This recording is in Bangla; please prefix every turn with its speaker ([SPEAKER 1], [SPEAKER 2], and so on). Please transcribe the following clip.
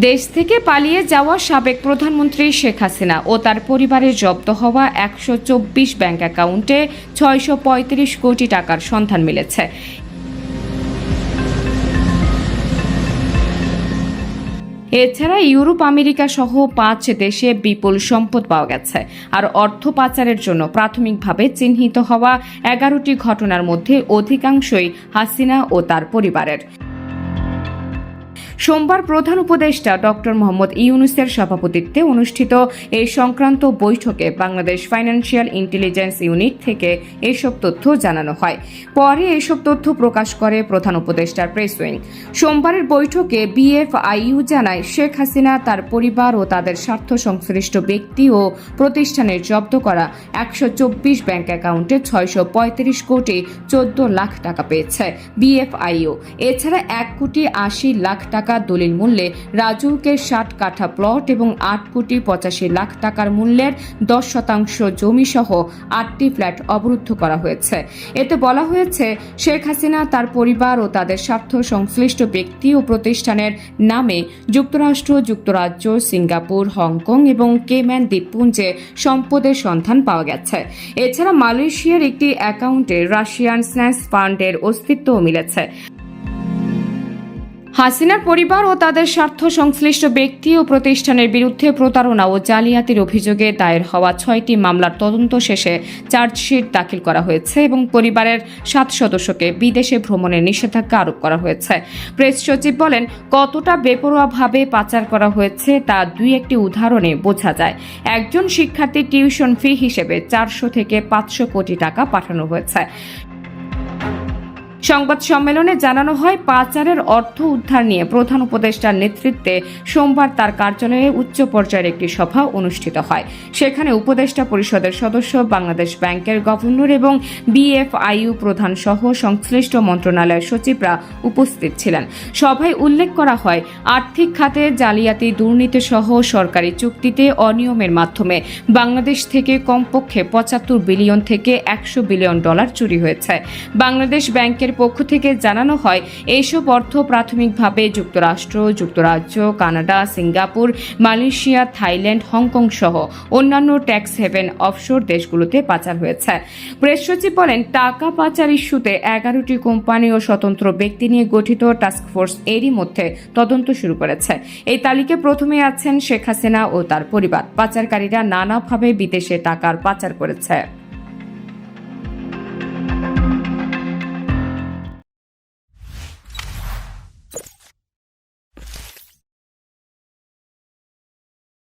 [SPEAKER 1] দেশ থেকে পালিয়ে যাওয়া সাবেক প্রধানমন্ত্রী শেখ হাসিনা ও তার পরিবারের জব্দ হওয়া ১২৪ ব্যাংক অ্যাকাউন্টে ৬৩৫ কোটি টাকার সন্ধান মিলেছে। এছাড়া ইউরোপ, আমেরিকা সহ ৫ দেশে বিপুল সম্পদ পাওয়া গেছে। আর অর্থ পাচারের জন্য প্রাথমিকভাবে চিহ্নিত হওয়া ১১টি ঘটনার মধ্যে অধিকাংশই হাসিনা ও তার পরিবারের। সোমবার প্রধান উপদেষ্টা ডক্টর মোহাম্মদ ইউনূসের সভাপতিত্বে অনুষ্ঠিত এই সংক্রান্ত বৈঠকে বাংলাদেশ ফাইন্যান্সিয়াল ইন্টেলিজেন্স ইউনিট থেকে এসব তথ্য জানানো হয়। পরে এসব তথ্য প্রকাশ করে প্রধান উপদেষ্টার প্রেস উইং। সোমবারের বৈঠকে বিএফআইইউ জানায়, শেখ হাসিনা, তার পরিবার ও তাদের স্বার্থ সংশ্লিষ্ট ব্যক্তি ও প্রতিষ্ঠানের জব্দ করা ১২৪ ব্যাংক অ্যাকাউন্টে ৬৩৫ কোটি ১৪ লাখ টাকা পেয়েছে বিএফআইইউ। এছাড়া ১ কোটি ৮০ লাখ টাকা দলিল মূল্যে রাজউকে ৬০ কাঠা প্লট এবং ৮ কোটি ৮৫ লাখ টাকার মূল্যের ১০% জমি সহ ৮টি ফ্ল্যাট অবরুদ্ধ করা হয়েছে। এতে বলা হয়েছে, শেখ হাসিনা, তার পরিবার ও তাদের স্বার্থ সংশ্লিষ্ট ব্যক্তি ও প্রতিষ্ঠানের নামে যুক্তরাষ্ট্র, যুক্তরাজ্য, সিঙ্গাপুর, হংকং এবং কেম্যান দ্বীপপুঞ্জে সম্পদের সন্ধান পাওয়া গেছে। এছাড়া মালয়েশিয়ার একটি অ্যাকাউন্টে রাশিয়ান স্ন্যাচ ফান্ডের অস্তিত্বও মিলেছে। হাসিনার পরিবার ও তাদের স্বার্থ সংশ্লিষ্ট ব্যক্তি ও প্রতিষ্ঠানের বিরুদ্ধে প্রতারণা ও জালিয়াতির অভিযোগে দায়ের হওয়া ৬টি মামলার তদন্ত শেষে চার্জশিট দাখিল করা হয়েছে এবং পরিবারের ৭ সদস্যকে বিদেশে ভ্রমণের নিষেধাজ্ঞা আরোপ করা হয়েছে। প্রেস সচিব বলেন, কতটা বেপরোয়াভাবে পাচার করা হয়েছে তা ২-১টি উদাহরণে বোঝা যায়। একজন শিক্ষার্থীর টিউশন ফি হিসেবে ৪০০ থেকে ৫০০ কোটি টাকা পাঠানো হয়েছে। সংবাদ সম্মেলনে জানানো হয়, পাচারের অর্থ উদ্ধার নিয়ে প্রধান উপদেষ্টার নেতৃত্বে সোমবার তার কার্যালয়ে উচ্চ পর্যায়ের একটি সভা অনুষ্ঠিত হয়। সেখানে উপদেষ্টা পরিষদের সদস্য, বাংলাদেশ ব্যাংকের গভর্নর এবং বিএফআইইউ প্রধান সহ সংশ্লিষ্ট মন্ত্রণালয়ের সচিবরা উপস্থিত ছিলেন। সভায় উল্লেখ করা হয়, আর্থিক খাতে জালিয়াতি, দুর্নীতি সহ সরকারি চুক্তিতে অনিয়মের মাধ্যমে বাংলাদেশ থেকে কমপক্ষে ৭৫ বিলিয়ন থেকে ১০০ বিলিয়ন ডলার চুরি হয়েছে। বাংলাদেশ ব্যাংকের পক্ষ থেকে জানানো হয়, এইসব অর্থ প্রাথমিকভাবে যুক্তরাষ্ট্র, যুক্তরাজ্য, Canada, Singapore, Malaysia, Thailand, Hong Kong সহ অন্যান্য ট্যাক্স হেভেন অফশোর দেশগুলোতে পাচার হয়েছে। প্রেস সচিব বলেন, টাকা পাচার ইস্যুতে ১১টি কোম্পানি ও স্বতন্ত্র ব্যক্তি নিয়ে গঠিত টাস্কফোর্স এরই মধ্যে তদন্ত শুরু করেছে। এই তালিকায় প্রথমে আছেন শেখ হাসিনা ও তার পরিবার। পাচারকারীরা নানাভাবে বিদেশে টাকার পাচার করেছে।